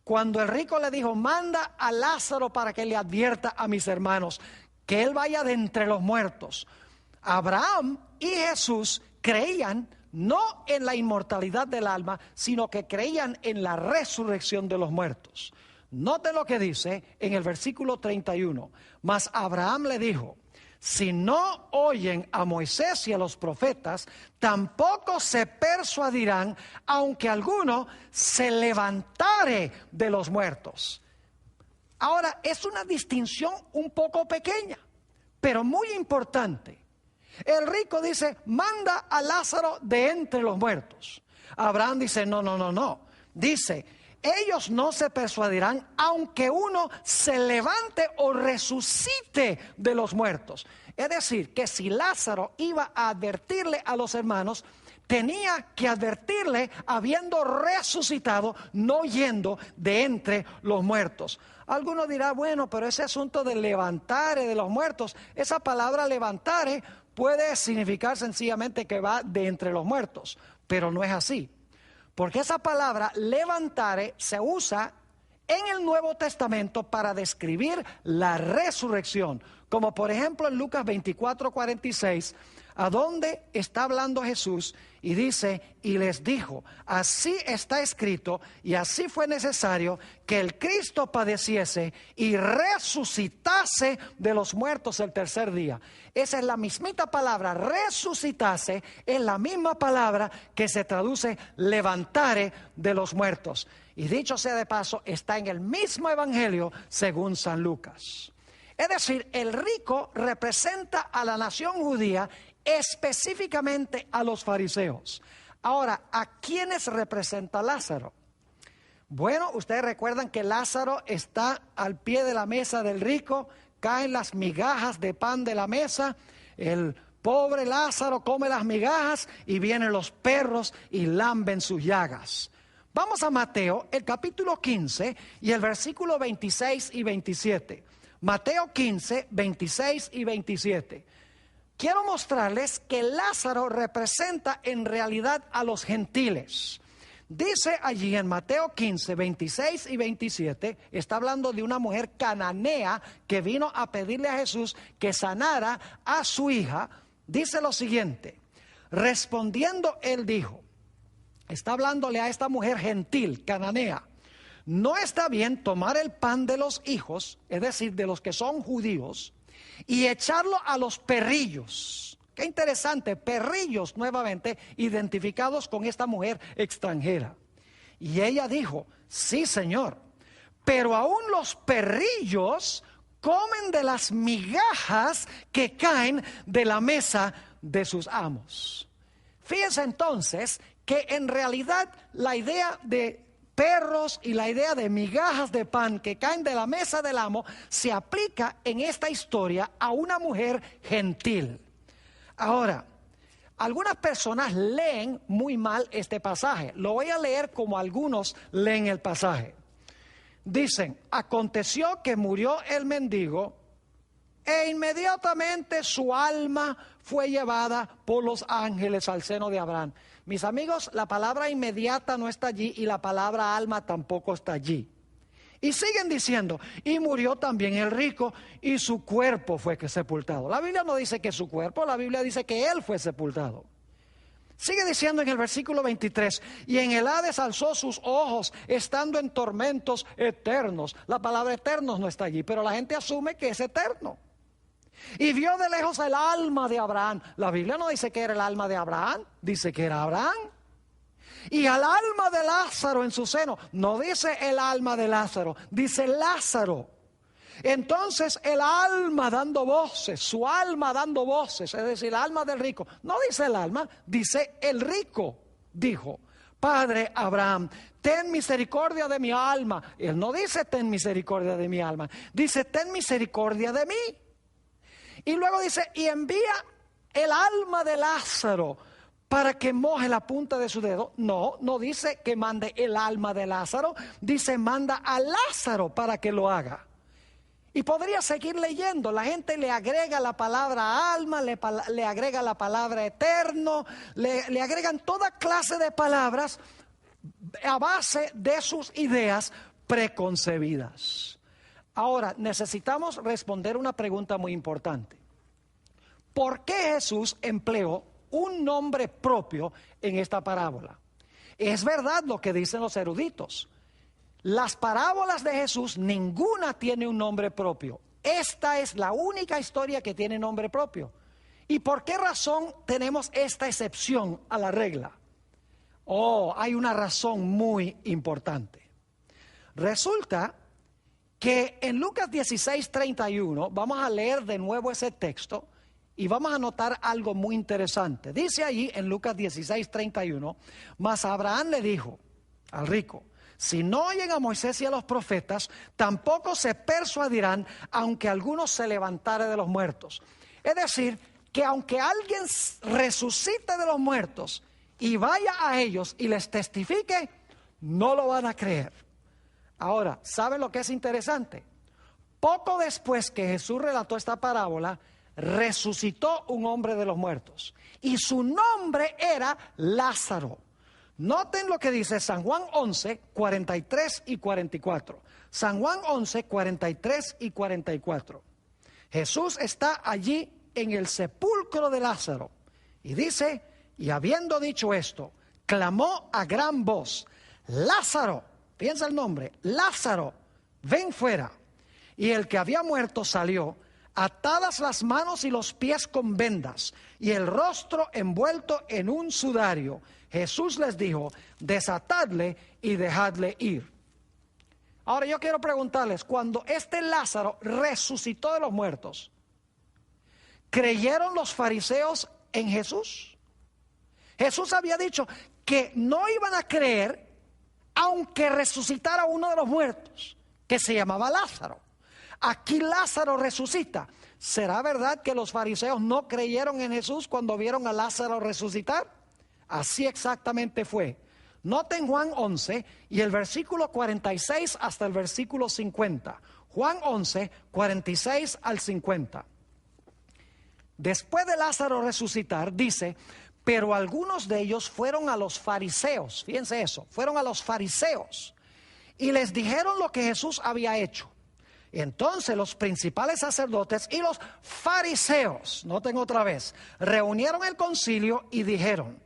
cuando el rico le dijo: manda a Lázaro para que le advierta a mis hermanos que él vaya de entre los muertos. Abraham y Jesús creían no en la inmortalidad del alma, sino que creían en la resurrección de los muertos. Noten lo que dice en el versículo 31. Mas Abraham le dijo: si no oyen a Moisés y a los profetas, tampoco se persuadirán, aunque alguno se levantare de los muertos. Ahora, es una distinción un poco pequeña, pero muy importante. El rico dice: manda a Lázaro de entre los muertos. Abraham dice: no. Dice: ellos no se persuadirán aunque uno se levante o resucite de los muertos. Es decir, que si Lázaro iba a advertirle a los hermanos, tenía que advertirle habiendo resucitado, no yendo de entre los muertos. Alguno dirá: bueno, pero ese asunto de levantare de los muertos, esa palabra levantare puede significar sencillamente que va de entre los muertos, pero no es así. Porque esa palabra levantare se usa en el Nuevo Testamento para describir la resurrección. Como por ejemplo en Lucas 24:46, a dónde está hablando Jesús y dice, y les dijo, así está escrito y así fue necesario que el Cristo padeciese y resucitase de los muertos el tercer día. Esa es la mismita palabra, resucitase, es la misma palabra que se traduce levantare de los muertos. Y dicho sea de paso, está en el mismo evangelio según San Lucas. Es decir, el rico representa a la nación judía, específicamente a los fariseos. Ahora, ¿a quiénes representa Lázaro? Bueno, ustedes recuerdan que Lázaro está al pie de la mesa del rico, caen las migajas de pan de la mesa, el pobre Lázaro come las migajas y vienen los perros y lamben sus llagas. Vamos a Mateo, el capítulo 15 y el versículo 26 y 27. Mateo 15, 26 y 27. Quiero mostrarles que Lázaro representa en realidad a los gentiles. Dice allí en Mateo 15, 26 y 27, está hablando de una mujer cananea que vino a pedirle a Jesús que sanara a su hija. Dice lo siguiente, respondiendo él dijo, está hablándole a esta mujer gentil, cananea, no está bien tomar el pan de los hijos, es decir, de los que son judíos, y echarlo a los perrillos. Qué interesante, perrillos nuevamente identificados con esta mujer extranjera. Y ella dijo, sí, Señor, pero aún los perrillos comen de las migajas que caen de la mesa de sus amos. Fíjense entonces que en realidad la idea de perros y la idea de migajas de pan que caen de la mesa del amo se aplica en esta historia a una mujer gentil. Ahora, algunas personas leen muy mal este pasaje. Lo voy a leer como algunos leen el pasaje. Dicen, aconteció que murió el mendigo e inmediatamente su alma fue llevada por los ángeles al seno de Abraham. Mis amigos, la palabra inmediata no está allí y la palabra alma tampoco está allí. Y siguen diciendo, y murió también el rico y su cuerpo fue sepultado. La Biblia no dice que su cuerpo, la Biblia dice que él fue sepultado. Sigue diciendo en el versículo 23, y en el Hades alzó sus ojos, estando en tormentos eternos. La palabra eternos no está allí, pero la gente asume que es eterno. Y vio de lejos el alma de Abraham. La Biblia no dice que era el alma de Abraham, dice que era Abraham. Y al alma de Lázaro en su seno. No dice el alma de Lázaro, dice Lázaro. Entonces el alma dando voces, su alma dando voces, es decir, el alma del rico. No dice el alma, dice el rico. Dijo, Padre Abraham, ten misericordia de mi alma. Él no dice ten misericordia de mi alma, dice ten misericordia de mí. Y luego dice, y envía el alma de Lázaro para que moje la punta de su dedo. No, no dice que mande el alma de Lázaro, dice manda a Lázaro para que lo haga. Y podría seguir leyendo, la gente le agrega la palabra alma, le agrega la palabra eterno, le agregan toda clase de palabras a base de sus ideas preconcebidas. Ahora, necesitamos responder una pregunta muy importante. ¿Por qué Jesús empleó un nombre propio en esta parábola? Es verdad lo que dicen los eruditos. Las parábolas de Jesús, ninguna tiene un nombre propio. Esta es la única historia que tiene nombre propio. ¿Y por qué razón tenemos esta excepción a la regla? Oh, hay una razón muy importante. Resulta que en Lucas 16:31, vamos a leer de nuevo ese texto y vamos a notar algo muy interesante. Dice allí en Lucas 16:31, mas Abraham le dijo al rico, si no oyen a Moisés y a los profetas, tampoco se persuadirán, aunque alguno se levantare de los muertos. Es decir, que aunque alguien resucite de los muertos y vaya a ellos y les testifique, no lo van a creer. Ahora, ¿saben lo que es interesante? Poco después que Jesús relató esta parábola, resucitó un hombre de los muertos. Y su nombre era Lázaro. Noten lo que dice San Juan 11, 43 y 44. San Juan 11, 43 y 44. Jesús está allí en el sepulcro de Lázaro. Y dice, y habiendo dicho esto, clamó a gran voz, Lázaro, piensa el nombre, Lázaro, ven fuera. Y el que había muerto salió, atadas las manos y los pies con vendas, y el rostro envuelto en un sudario. Jesús les dijo, desatadle y dejadle ir. Ahora yo quiero preguntarles, cuando este Lázaro resucitó de los muertos, ¿creyeron los fariseos en Jesús? Jesús había dicho que no iban a creer aunque resucitara uno de los muertos, que se llamaba Lázaro. Aquí Lázaro resucita. ¿Será verdad que los fariseos no creyeron en Jesús cuando vieron a Lázaro resucitar? Así exactamente fue. Noten Juan 11 y el versículo 46 hasta el versículo 50. Juan 11, 46 al 50. Después de Lázaro resucitar, dice, pero algunos de ellos fueron a los fariseos, fíjense eso, fueron a los fariseos y les dijeron lo que Jesús había hecho. Entonces los principales sacerdotes y los fariseos, noten otra vez, reunieron el concilio y dijeron,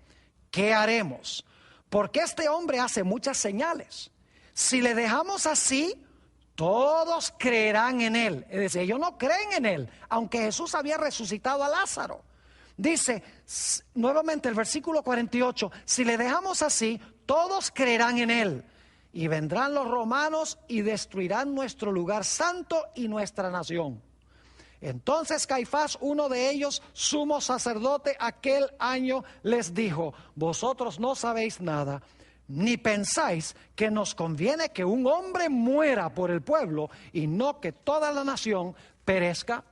¿qué haremos? Porque este hombre hace muchas señales. Si le dejamos así, todos creerán en él. Es decir, ellos no creen en él, aunque Jesús había resucitado a Lázaro. Dice nuevamente el versículo 48, si le dejamos así, todos creerán en él. Y vendrán los romanos y destruirán nuestro lugar santo y nuestra nación. Entonces Caifás, uno de ellos, sumo sacerdote, aquel año les dijo, vosotros no sabéis nada, ni pensáis que nos conviene que un hombre muera por el pueblo y no que toda la nación perezca.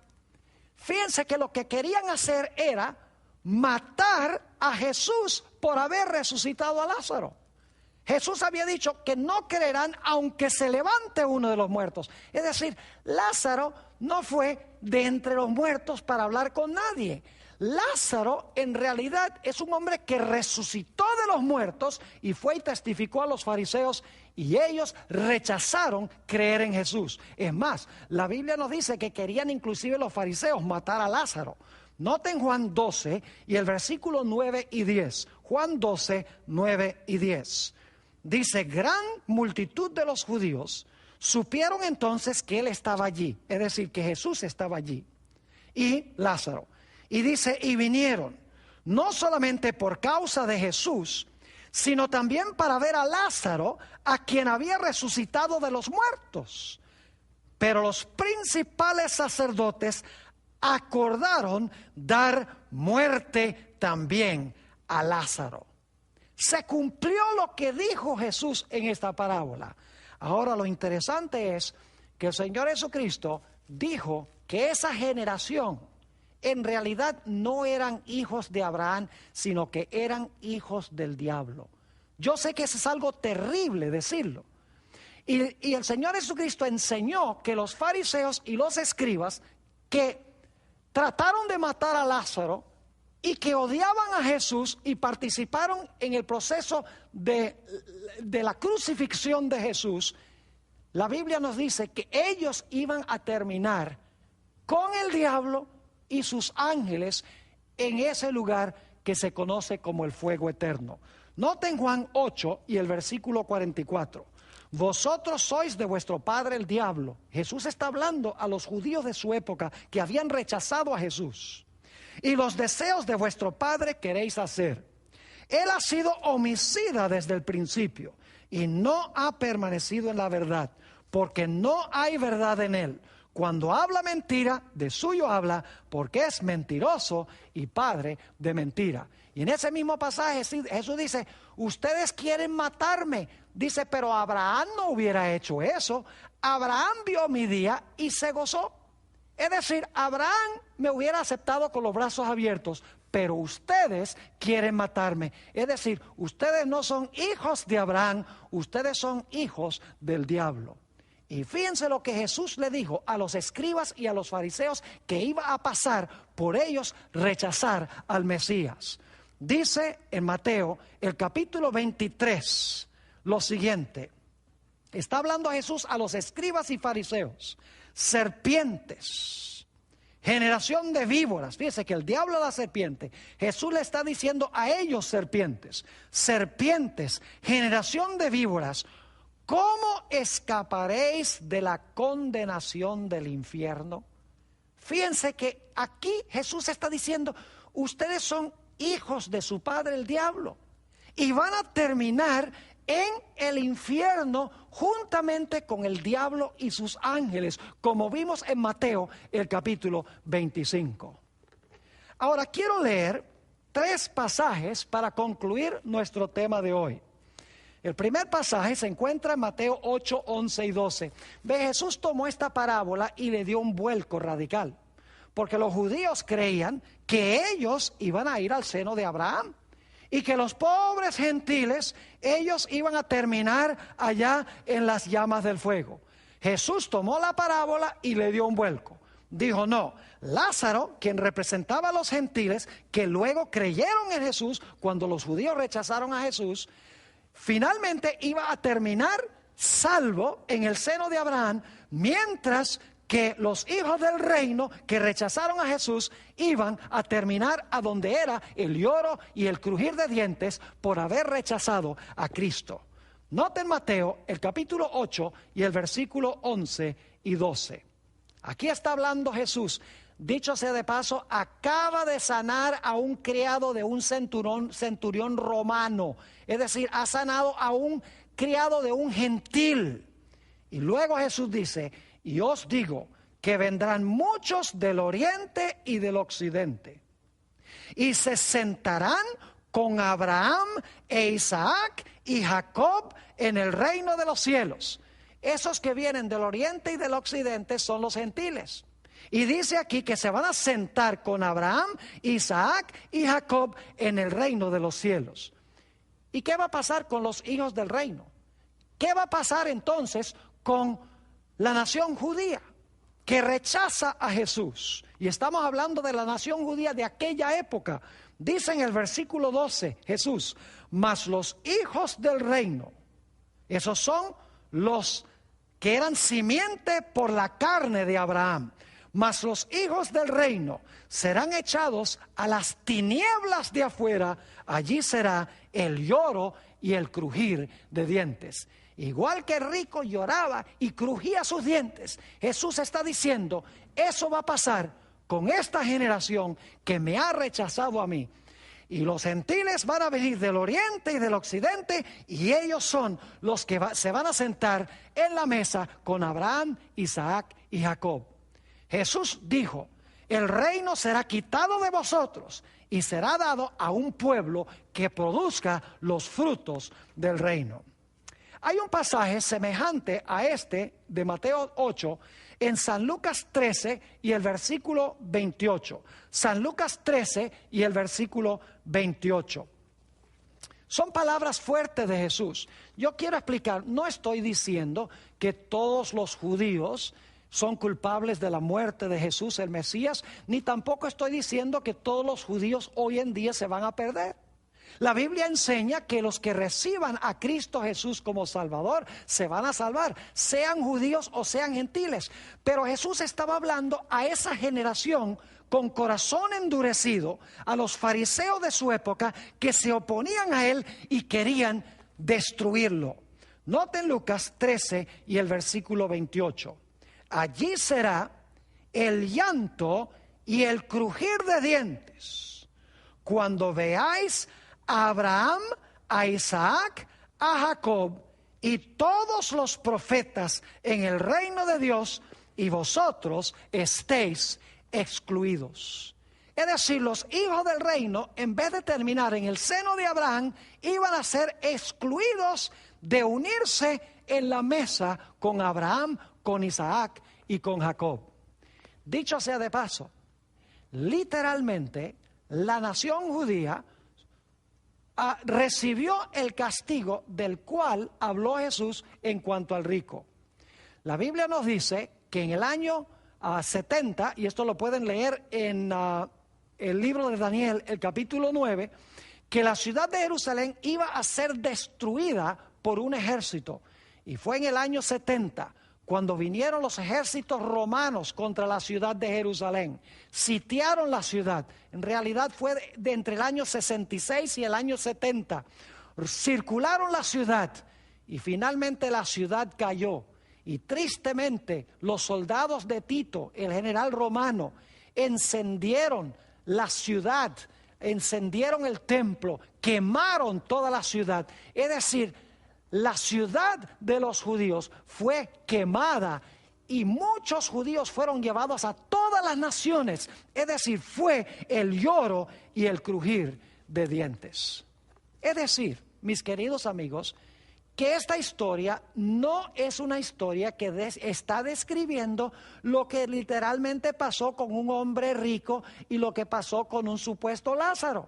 Fíjense que lo que querían hacer era matar a Jesús por haber resucitado a Lázaro. Jesús había dicho que no creerán aunque se levante uno de los muertos. Es decir, Lázaro no fue de entre los muertos para hablar con nadie. Lázaro en realidad es un hombre que resucitó de los muertos y fue y testificó a los fariseos y ellos rechazaron creer en Jesús. Es más, la Biblia nos dice que querían inclusive los fariseos matar a Lázaro. Noten Juan 12 y el versículo 9 y 10. Juan 12, 9 y 10. Dice, gran multitud de los judíos supieron entonces que él estaba allí, es decir, que Jesús estaba allí, y Lázaro. Y dice, y vinieron, no solamente por causa de Jesús, sino también para ver a Lázaro, a quien había resucitado de los muertos. Pero los principales sacerdotes acordaron dar muerte también a Lázaro. Se cumplió lo que dijo Jesús en esta parábola. Ahora lo interesante es que el Señor Jesucristo dijo que esa generación en realidad no eran hijos de Abraham, sino que eran hijos del diablo. Yo sé que eso es algo terrible decirlo. Y el Señor Jesucristo enseñó que los fariseos y los escribas que trataron de matar a Lázaro y que odiaban a Jesús y participaron en el proceso de la crucifixión de Jesús, la Biblia nos dice que ellos iban a terminar con el diablo y sus ángeles en ese lugar que se conoce como el fuego eterno. Noten Juan 8 y el versículo 44. Vosotros sois de vuestro padre el diablo. Jesús está hablando a los judíos de su época que habían rechazado a Jesús. Y los deseos de vuestro padre queréis hacer. Él ha sido homicida desde el principio y no ha permanecido en la verdad, porque no hay verdad en él. Cuando habla mentira, de suyo habla, porque es mentiroso y padre de mentira. Y en ese mismo pasaje Jesús dice, ustedes quieren matarme. Dice, pero Abraham no hubiera hecho eso. Abraham vio mi día y se gozó. Es decir, Abraham me hubiera aceptado con los brazos abiertos, pero ustedes quieren matarme. Es decir, ustedes no son hijos de Abraham, ustedes son hijos del diablo. Y fíjense lo que Jesús le dijo a los escribas y a los fariseos que iba a pasar por ellos rechazar al Mesías. Dice en Mateo, el capítulo 23, lo siguiente. Está hablando Jesús a los escribas y fariseos. Serpientes, generación de víboras. Fíjese que el diablo a la serpiente, Jesús le está diciendo a ellos serpientes, serpientes, generación de víboras, ¿cómo escaparéis de la condenación del infierno? Fíjense que aquí Jesús está diciendo, ustedes son hijos de su padre el diablo y van a terminar en el infierno juntamente con el diablo y sus ángeles, como vimos en Mateo el capítulo 25. Ahora quiero leer 3 pasajes para concluir nuestro tema de hoy. El primer pasaje se encuentra en Mateo 8, 11 y 12. Ve, Jesús tomó esta parábola y le dio un vuelco radical, porque los judíos creían que ellos iban a ir al seno de Abraham y que los pobres gentiles, ellos iban a terminar allá en las llamas del fuego. Jesús tomó la parábola y le dio un vuelco. Dijo, no, Lázaro, quien representaba a los gentiles, que luego creyeron en Jesús cuando los judíos rechazaron a Jesús, finalmente iba a terminar salvo en el seno de Abraham, mientras que los hijos del reino que rechazaron a Jesús iban a terminar a donde era el lloro y el crujir de dientes por haber rechazado a Cristo. Noten Mateo el capítulo 8 y el versículo 11 y 12. Aquí está hablando Jesús. Dicho sea de paso, acaba de sanar a un criado de un centurión romano. Es decir, ha sanado a un criado de un gentil. Y luego Jesús dice, y os digo que vendrán muchos del oriente y del occidente, y se sentarán con Abraham e Isaac y Jacob en el reino de los cielos. Esos que vienen del oriente y del occidente son los gentiles. Y dice aquí que se van a sentar con Abraham, Isaac y Jacob en el reino de los cielos. ¿Y qué va a pasar con los hijos del reino? ¿Qué va a pasar entonces con la nación judía que rechaza a Jesús? Y estamos hablando de la nación judía de aquella época. Dice en el versículo 12 Jesús, mas los hijos del reino, esos son los que eran simiente por la carne de Abraham, mas los hijos del reino serán echados a las tinieblas de afuera, allí será el lloro y el crujir de dientes. Igual que el rico lloraba y crujía sus dientes, Jesús está diciendo, eso va a pasar con esta generación que me ha rechazado a mí. Y los gentiles van a venir del oriente y del occidente, y ellos son los que se van a sentar en la mesa con Abraham, Isaac y Jacob. Jesús dijo, el reino será quitado de vosotros y será dado a un pueblo que produzca los frutos del reino. Hay un pasaje semejante a este de Mateo 8 en San Lucas 13 y el versículo 28. San Lucas 13 y el versículo 28. Son palabras fuertes de Jesús. Yo quiero explicar, no estoy diciendo que todos los judíos son culpables de la muerte de Jesús el Mesías, ni tampoco estoy diciendo que todos los judíos hoy en día se van a perder. La Biblia enseña que los que reciban a Cristo Jesús como Salvador se van a salvar, sean judíos o sean gentiles. Pero Jesús estaba hablando a esa generación con corazón endurecido, a los fariseos de su época que se oponían a él y querían destruirlo. Noten Lucas 13 y el versículo 28. Allí será el llanto y el crujir de dientes cuando veáis a Abraham, a Isaac, a Jacob y todos los profetas en el reino de Dios y vosotros estéis excluidos. Es decir, los hijos del reino, en vez de terminar en el seno de Abraham, iban a ser excluidos de unirse en la mesa con Abraham, con Isaac y con Jacob. Dicho sea de paso, literalmente la nación judía recibió el castigo del cual habló Jesús en cuanto al rico. La Biblia nos dice que en el año 70, y esto lo pueden leer en el libro de Daniel, el capítulo 9, que la ciudad de Jerusalén iba a ser destruida por un ejército. Y fue en el año 70 cuando vinieron los ejércitos romanos contra la ciudad de Jerusalén, sitiaron la ciudad. En realidad fue de entre el año 66 y el año 70. Circularon la ciudad y finalmente la ciudad cayó. Y tristemente los soldados de Tito, el general romano, encendieron la ciudad, encendieron el templo, quemaron toda la ciudad. Es decir, la ciudad de los judíos fue quemada y muchos judíos fueron llevados a todas las naciones. Es decir, fue el lloro y el crujir de dientes. Es decir, mis queridos amigos, que esta historia no es una historia que está describiendo lo que literalmente pasó con un hombre rico y lo que pasó con un supuesto Lázaro.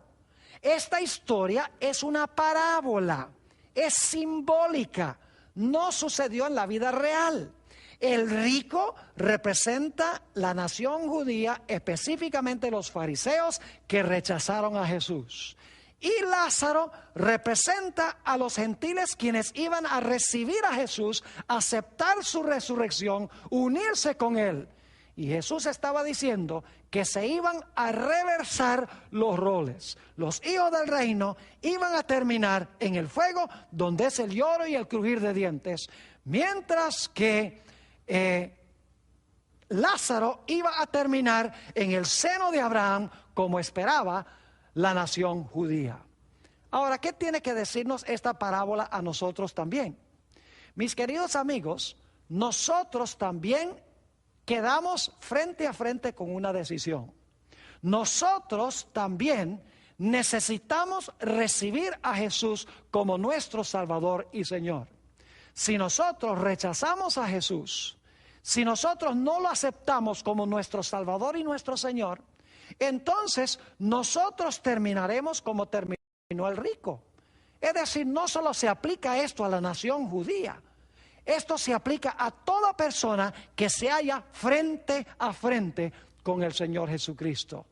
Esta historia es una parábola, es simbólica, no sucedió en la vida real. El rico representa la nación judía, específicamente los fariseos que rechazaron a Jesús. Y Lázaro representa a los gentiles quienes iban a recibir a Jesús, aceptar su resurrección, unirse con él. Y Jesús estaba diciendo que se iban a reversar los roles. Los hijos del reino iban a terminar en el fuego, donde es el lloro y el crujir de dientes, mientras que Lázaro iba a terminar en el seno de Abraham, como esperaba la nación judía. Ahora, ¿qué tiene que decirnos esta parábola a nosotros también? Mis queridos amigos, nosotros también quedamos frente a frente con una decisión. Nosotros también necesitamos recibir a Jesús como nuestro Salvador y Señor. Si nosotros rechazamos a Jesús, si nosotros no lo aceptamos como nuestro Salvador y nuestro Señor, entonces nosotros terminaremos como terminó el rico. Es decir, no solo se aplica esto a la nación judía, esto se aplica a toda persona que se halla frente a frente con el Señor Jesucristo.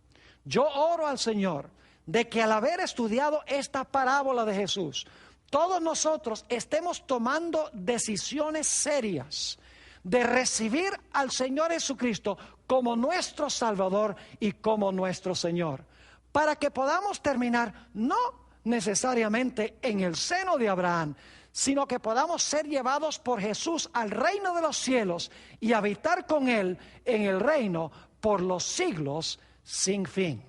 Yo oro al Señor de que al haber estudiado esta parábola de Jesús, todos nosotros estemos tomando decisiones serias de recibir al Señor Jesucristo como nuestro Salvador y como nuestro Señor, para que podamos terminar no necesariamente en el seno de Abraham, sino que podamos ser llevados por Jesús al reino de los cielos y habitar con Él en el reino por los siglos sin fin.